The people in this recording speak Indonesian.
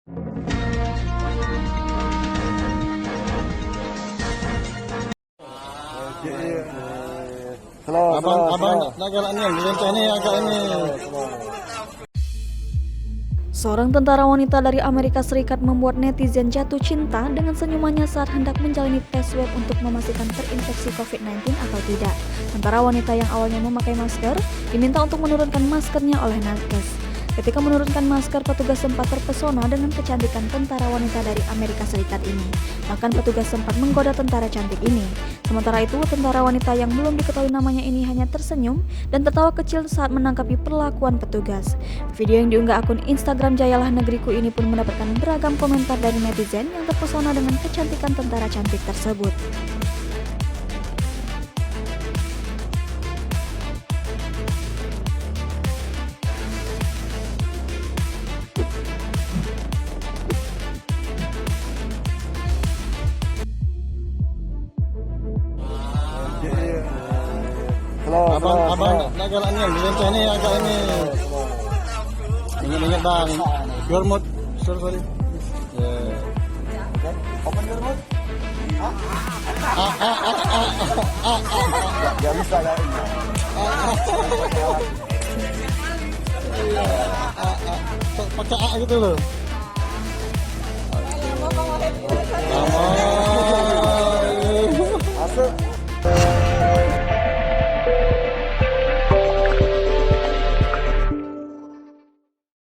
Abang agak ini yang dilencah ini agak ini. Seorang tentara wanita dari Amerika Serikat membuat netizen jatuh cinta dengan senyumannya saat hendak menjalani tes swab untuk memastikan terinfeksi COVID-19 atau tidak. Tentara wanita yang awalnya memakai masker diminta untuk menurunkan maskernya oleh nakes. Ketika menurunkan masker, petugas sempat terpesona dengan kecantikan tentara wanita dari Amerika Serikat ini. Bahkan petugas sempat menggoda tentara cantik ini. Sementara itu, tentara wanita yang belum diketahui namanya ini hanya tersenyum dan tertawa kecil saat menanggapi perlakuan petugas. Video yang diunggah akun Instagram Jayalah Negeriku ini pun mendapatkan beragam komentar dari netizen yang terpesona dengan kecantikan tentara cantik tersebut. Abang agak ini yang dilencah ini agak ini. Ingat bang, your mood, sorry. Open your mouth. Gak bisa kan? Pakai A gitu loh.